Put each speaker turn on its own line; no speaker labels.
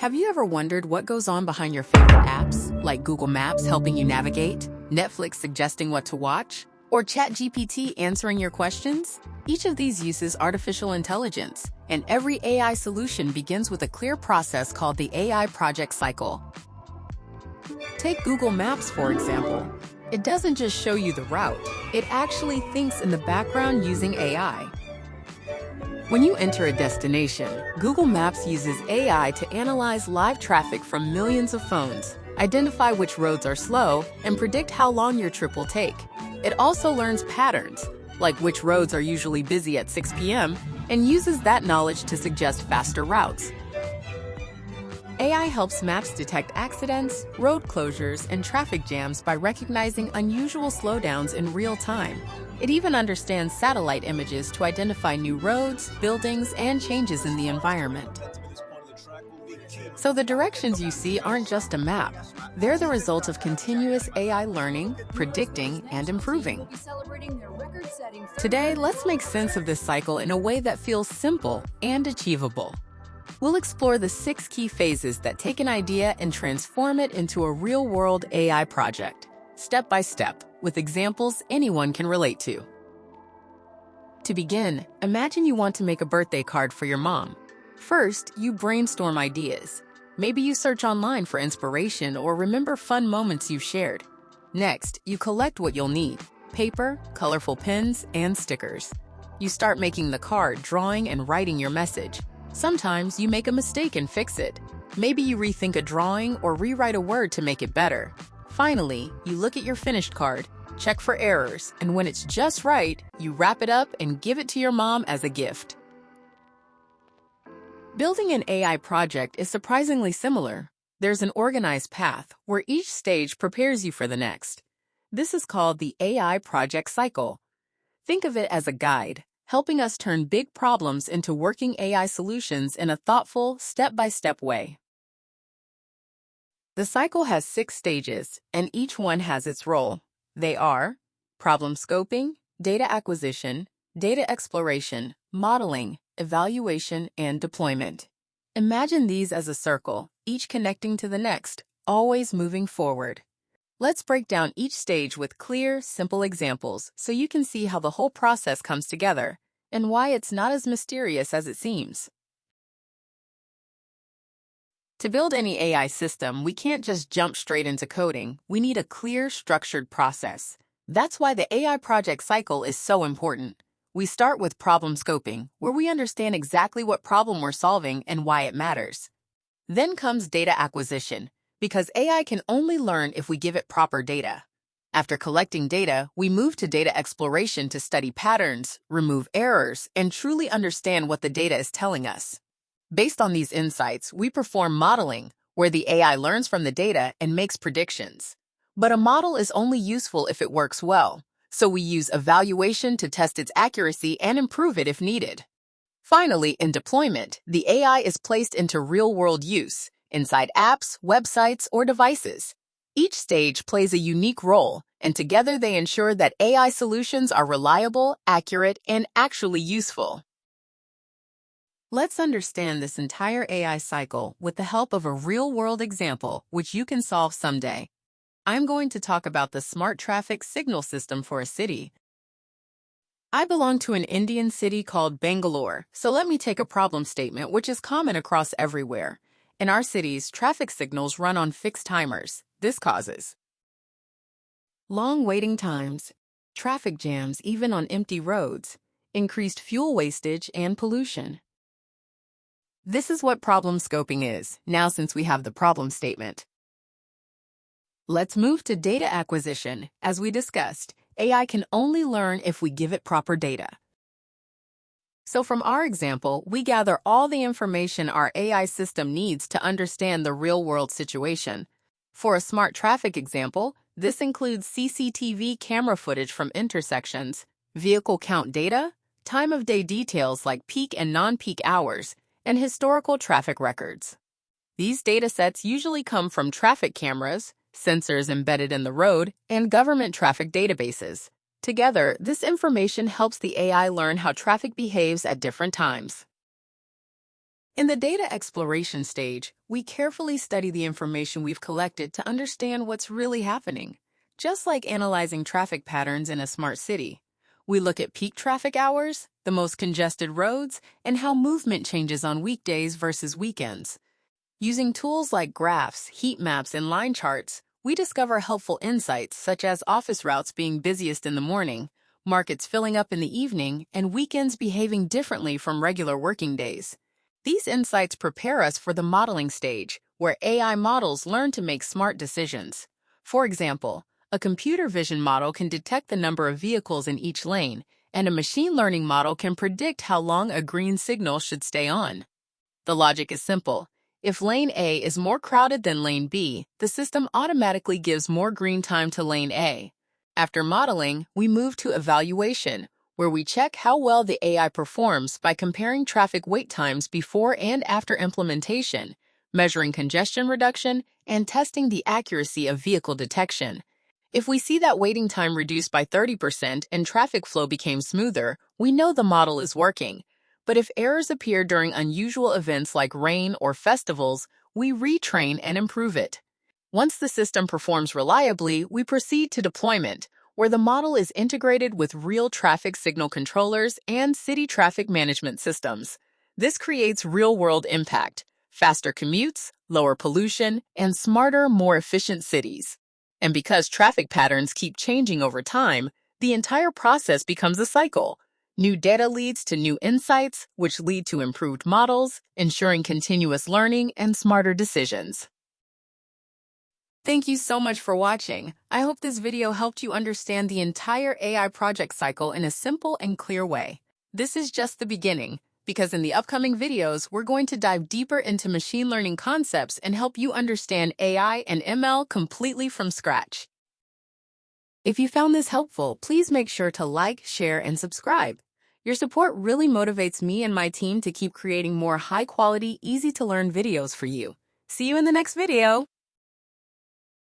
Have you ever wondered what goes on behind your favorite apps, like Google Maps helping you navigate, Netflix suggesting what to watch, or ChatGPT answering your questions? Each of these uses artificial intelligence, and every AI solution begins with a clear process called the AI project cycle. Take Google Maps, for example. It doesn't just show you the route, it actually thinks in the background using AI. When you enter a destination, Google Maps uses AI to analyze live traffic from millions of phones, identify which roads are slow, and predict how long your trip will take. It also learns patterns, like which roads are usually busy at 6 p.m., and uses that knowledge to suggest faster routes. AI helps maps detect accidents, road closures, and traffic jams by recognizing unusual slowdowns in real time. It even understands satellite images to identify new roads, buildings, and changes in the environment. So the directions you see aren't just a map. They're the result of continuous AI learning, predicting, and improving. Today, let's make sense of this cycle in a way that feels simple and achievable. We'll explore the 6 key phases that take an idea and transform it into a real-world AI project, step by step, with examples anyone can relate to. To begin, imagine you want to make a birthday card for your mom. First, you brainstorm ideas. Maybe you search online for inspiration or remember fun moments you've shared. Next, you collect what you'll need: paper, colorful pens, and stickers. You start making the card, drawing and writing your message. Sometimes you make a mistake and fix it. Maybe you rethink a drawing or rewrite a word to make it better. Finally, you look at your finished card, check for errors, and when it's just right, you wrap it up and give it to your mom as a gift. Building an AI project is surprisingly similar. There's an organized path where each stage prepares you for the next. This is called the AI project cycle. Think of it as a guide, helping us turn big problems into working AI solutions in a thoughtful, step-by-step way. The cycle has 6 stages, and each one has its role. They are problem scoping, data acquisition, data exploration, modeling, evaluation, and deployment. Imagine these as a circle, each connecting to the next, always moving forward. Let's break down each stage with clear, simple examples so you can see how the whole process comes together and why it's not as mysterious as it seems. To build any AI system, we can't just jump straight into coding. We need a clear, structured process. That's why the AI project cycle is so important. We start with problem scoping, where we understand exactly what problem we're solving and why it matters. Then comes data acquisition, because AI can only learn if we give it proper data. After collecting data, we move to data exploration to study patterns, remove errors, and truly understand what the data is telling us. Based on these insights, we perform modeling, where the AI learns from the data and makes predictions. But a model is only useful if it works well, so we use evaluation to test its accuracy and improve it if needed. Finally, in deployment, the AI is placed into real-world use, inside apps, websites, or devices. Each stage plays a unique role, and together they ensure that AI solutions are reliable, accurate, and actually useful. Let's understand this entire AI cycle with the help of a real-world example, which you can solve someday. I'm going to talk about the smart traffic signal system for a city. I belong to an Indian city called Bangalore, so let me take a problem statement which is common across everywhere. In our cities, traffic signals run on fixed timers. This causes long waiting times, traffic jams even on empty roads, increased fuel wastage, and pollution. This is what problem scoping is, now since we have the problem statement. Let's move to data acquisition. As we discussed, AI can only learn if we give it proper data. So from our example, we gather all the information our AI system needs to understand the real-world situation. For a smart traffic example, this includes CCTV camera footage from intersections, vehicle count data, time of day details like peak and non-peak hours, and historical traffic records. These datasets usually come from traffic cameras, sensors embedded in the road, and government traffic databases. Together, this information helps the AI learn how traffic behaves at different times. In the data exploration stage, we carefully study the information we've collected to understand what's really happening. Just like analyzing traffic patterns in a smart city, we look at peak traffic hours, the most congested roads, and how movement changes on weekdays versus weekends. Using tools like graphs, heat maps, and line charts, we discover helpful insights such as office routes being busiest in the morning, markets filling up in the evening, and weekends behaving differently from regular working days. These insights prepare us for the modeling stage, where AI models learn to make smart decisions. For example, a computer vision model can detect the number of vehicles in each lane, and a machine learning model can predict how long a green signal should stay on. The logic is simple. If lane A is more crowded than lane B, the system automatically gives more green time to lane A. After modeling, we move to evaluation, where we check how well the AI performs by comparing traffic wait times before and after implementation, measuring congestion reduction, and testing the accuracy of vehicle detection. If we see that waiting time reduced by 30% and traffic flow became smoother, we know the model is working. But if errors appear during unusual events like rain or festivals, we retrain and improve it. Once the system performs reliably, we proceed to deployment, where the model is integrated with real traffic signal controllers and city traffic management systems. This creates real-world impact, faster commutes, lower pollution, and smarter, more efficient cities. And because traffic patterns keep changing over time, the entire process becomes a cycle. New data leads to new insights, which lead to improved models, ensuring continuous learning and smarter decisions. Thank you so much for watching. I hope this video helped you understand the entire AI project cycle in a simple and clear way. This is just the beginning, because in the upcoming videos, we're going to dive deeper into machine learning concepts and help you understand AI and ML completely from scratch. If you found this helpful, please make sure to like, share, and subscribe. Your support really motivates me and my team to keep creating more high-quality, easy-to-learn videos for you. See you in the next video!